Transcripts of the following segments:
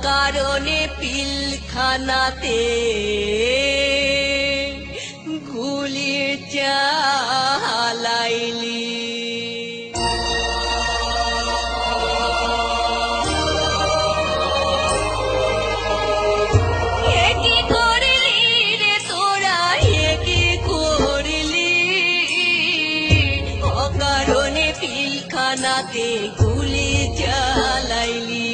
অকারণে পিলখানাতে গুলি চালাইলি। পিলখানাতে গুলি চালাইলি,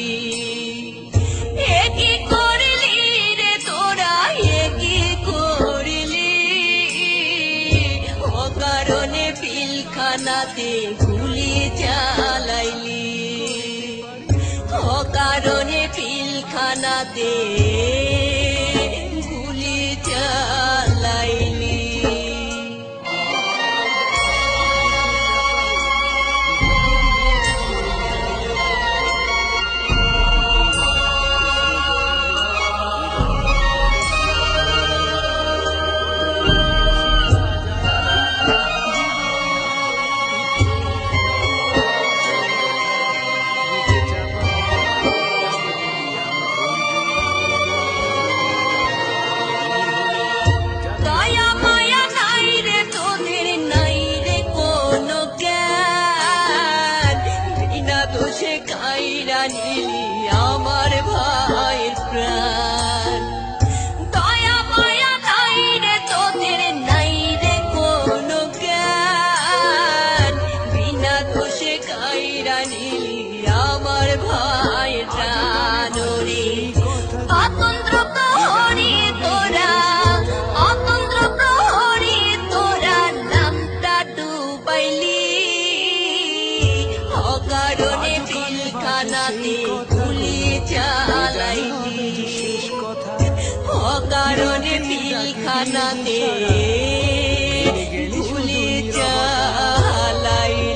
একই করলি রে তোরা, একই করলি। অকারণে পিলখানাতে গুলি চালাইলি, অকারণে পিলখানাতে গুলি চালাইলি। কাইরা নিলি আমার ভাইয়ের প্রাণ, দয়া মায়া নাই রে তোদের, নাই রে কোনো জ্ঞান। বিনা দোষে কাইরা নিলি আমার ভাইয়ের প্রাণ। রে অতন্ত্র প্রহরী তোরা, অতন্ত্র প্রহরী তোরা, নামটা ডুবাইলি। অকারণে পিলখানাতে গুলি চালাইলি, অকারণে পিলখানাতে গুলি চালাইলি।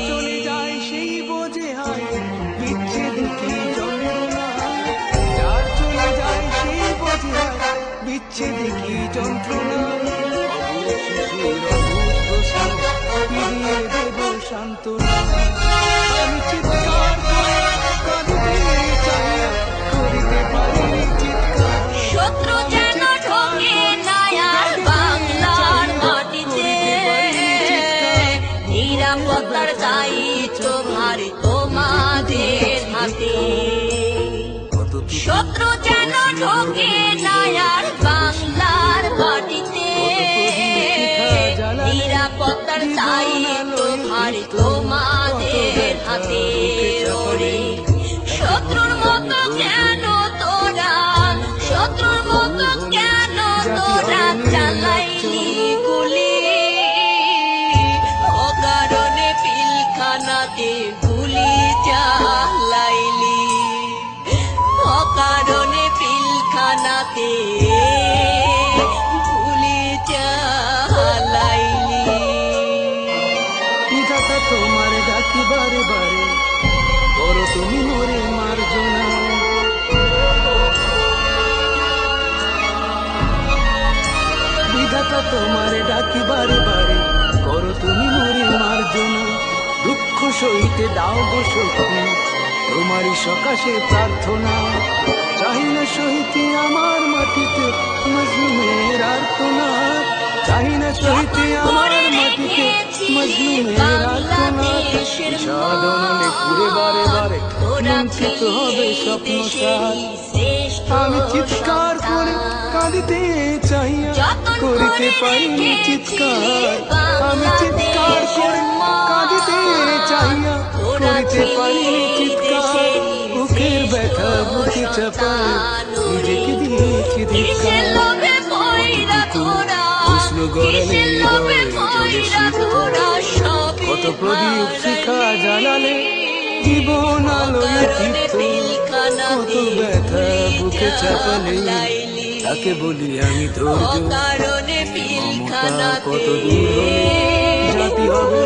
চলে যায় সেই বোঝে হায় বিচ্ছেদ কি যন্ত্রণা, যার চলে যায় সেই বোঝে হায় বিচ্ছেদ কি যন্ত্রণা। শিশুর অভূত প্রশ্ন ফিরিয়ে দেব সান্ত্বনা। আমি চিৎকার করে কাঁদতে চাই, করিতে পারিনি চিৎকার। শত্রু যেন ঢোকে না আর বাংলার মাটিতে, নিরাপত্তার দায়িত্ব ভার তোমাদের হাতে। শত্রু যেন ঢোকে না আর বাংলার মাটিতে, নিরাপত্তার দায়িত্ব ভার তোমাদের হাতে। শত্রুর মতো কেন তোরা, শত্রুর মতো কেন তোরা চালাইলি গুলি। অকারণে পিলখানাতে গুলি চালাইলি, অকারণে পিলখানাতে গুলি চালাইলি। বিধাতা তোমার ডাকি বারে বারে, করো তুমি মোরে মার্জনা। বিধাতা তোমার ডাকি বারে বারে, করো তুমি মোরে মার্জনা। দুঃখ সইতে দাও গো শক্তি, তোমারই সকাশে প্রার্থনা। চাই না সইতে আমার মাটিতে মজলুমের আর্তনাদ, চাই না সইতে আমার মাটিতে মজলুমের আর্তনাদ। সাধনালে ঘুরে বারে বারে বঞ্চিত হবে স্বপ্ন সার। আমি চিৎকার করে কাঁদিতে চাইয়া করিতে পারিনি চিৎকার। আমি চিৎকার করে কাঁদিতে চাইয়া করিতে পারিনি চিৎকার। বুকের ব্যথা বুকে চাপায় নিজেকে দিয়েছি ধিক্কার। কৃষ্ণ গড়ালে হৃদয়ে জ্বলে শীত, কত প্রদীপ শিখা জ্বালালে জীবন আলোয় তৃপ্ত। কত ব্যথা বুকে চাপালে তাকে বলি আমি ধৈর্য। মমতা কত দূর হলে জাতি হবে